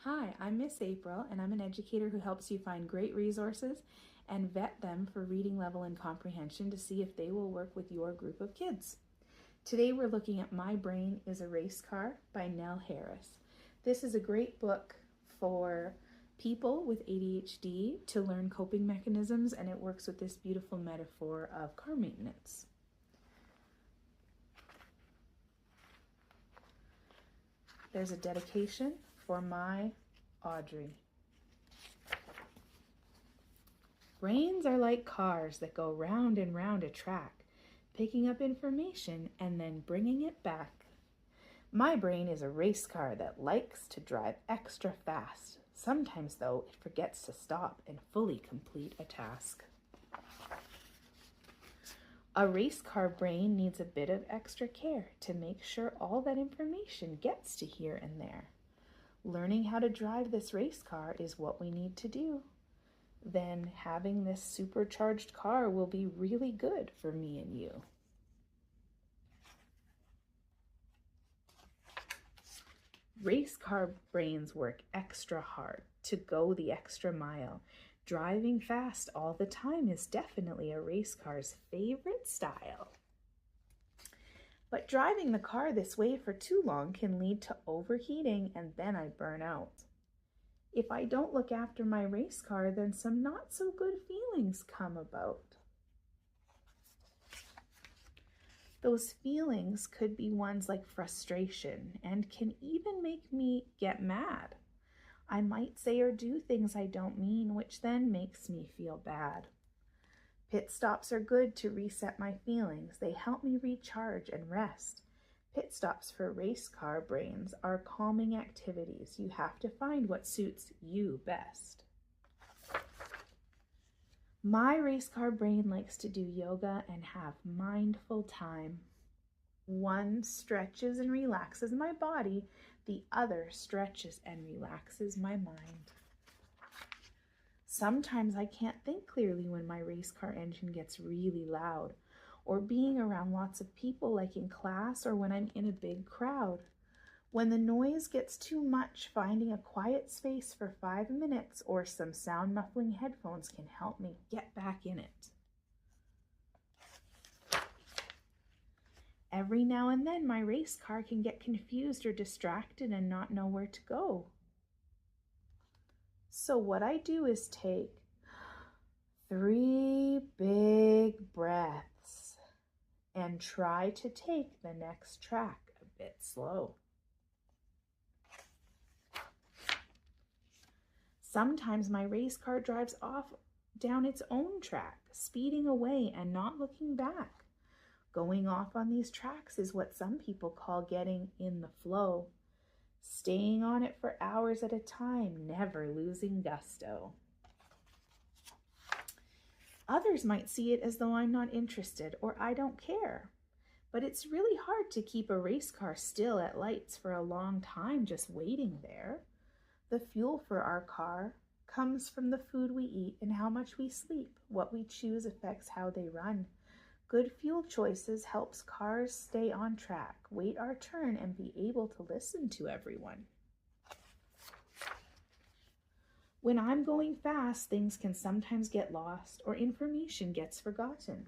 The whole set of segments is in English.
Hi, I'm Miss April, and I'm an educator who helps you find great resources and vet them for reading level and comprehension to see if they will work with your group of kids. Today we're looking at My Brain is a Racecar by Nell Harris. This is a great book for people with ADHD to learn coping mechanisms, and it works with this beautiful metaphor of car maintenance. There's a dedication for my Audrey. Brains are like cars that go round and round a track, picking up information and then bringing it back. My brain is a race car that likes to drive extra fast. Sometimes, though, it forgets to stop and fully complete a task. A race car brain needs a bit of extra care to make sure all that information gets to here and there. Learning how to drive this race car is what we need to do. Then having this supercharged car will be really good for me and you. Race car brains work extra hard to go the extra mile. Driving fast all the time is definitely a race car's favorite style. But driving the car this way for too long can lead to overheating, and then I burn out. If I don't look after my race car, then some not so good feelings come about. Those feelings could be ones like frustration and can even make me get mad. I might say or do things I don't mean, which then makes me feel bad. Pit stops are good to reset my feelings. They help me recharge and rest. Pit stops for race car brains are calming activities. You have to find what suits you best. My race car brain likes to do yoga and have mindful time. One stretches and relaxes my body. The other stretches and relaxes my mind. Sometimes I can't think clearly when my race car engine gets really loud, or being around lots of people like in class or when I'm in a big crowd. When the noise gets too much, finding a quiet space for 5 minutes or some sound muffling headphones can help me get back in it. Every now and then my race car can get confused or distracted and not know where to go. So what I do is take 3 big breaths and try to take the next track a bit slow. Sometimes my race car drives off down its own track, speeding away and not looking back. Going off on these tracks is what some people call getting in the flow. Staying on it for hours at a time, never losing gusto. Others might see it as though I'm not interested or I don't care. But it's really hard to keep a race car still at lights for a long time just waiting there. The fuel for our car comes from the food we eat and how much we sleep. What we choose affects how they run. Good fuel choices helps cars stay on track, wait our turn, and be able to listen to everyone. When I'm going fast, things can sometimes get lost or information gets forgotten.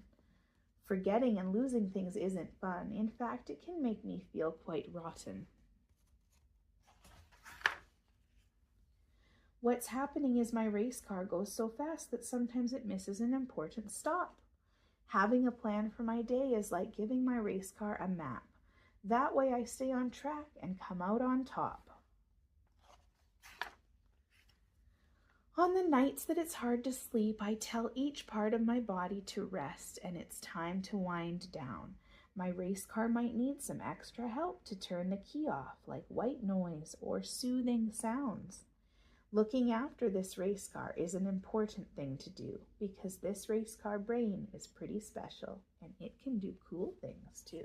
Forgetting and losing things isn't fun. In fact, it can make me feel quite rotten. What's happening is my race car goes so fast that sometimes it misses an important stop. Having a plan for my day is like giving my race car a map. That way I stay on track and come out on top. On the nights that it's hard to sleep, I tell each part of my body to rest and it's time to wind down. My race car might need some extra help to turn the key off, like white noise or soothing sounds. Looking after this race car is an important thing to do because this race car brain is pretty special and it can do cool things too.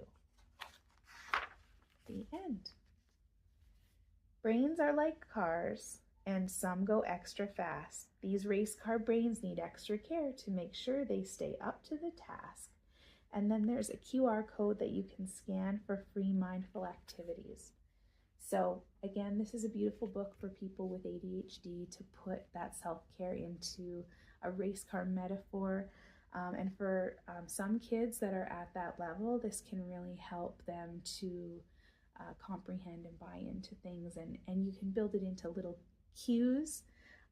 The end. Brains are like cars and some go extra fast. These race car brains need extra care to make sure they stay up to the task. And then there's a QR code that you can scan for free mindful activities. So again, this is a beautiful book for people with ADHD to put that self-care into a race car metaphor. And for some kids that are at that level, this can really help them to comprehend and buy into things. And you can build it into little cues.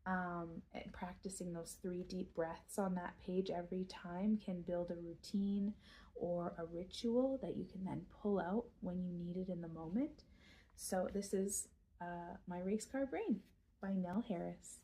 And practicing those 3 deep breaths on that page every time can build a routine or a ritual that you can then pull out when you need it in the moment. So this is My Race Car Brain by Nell Harris.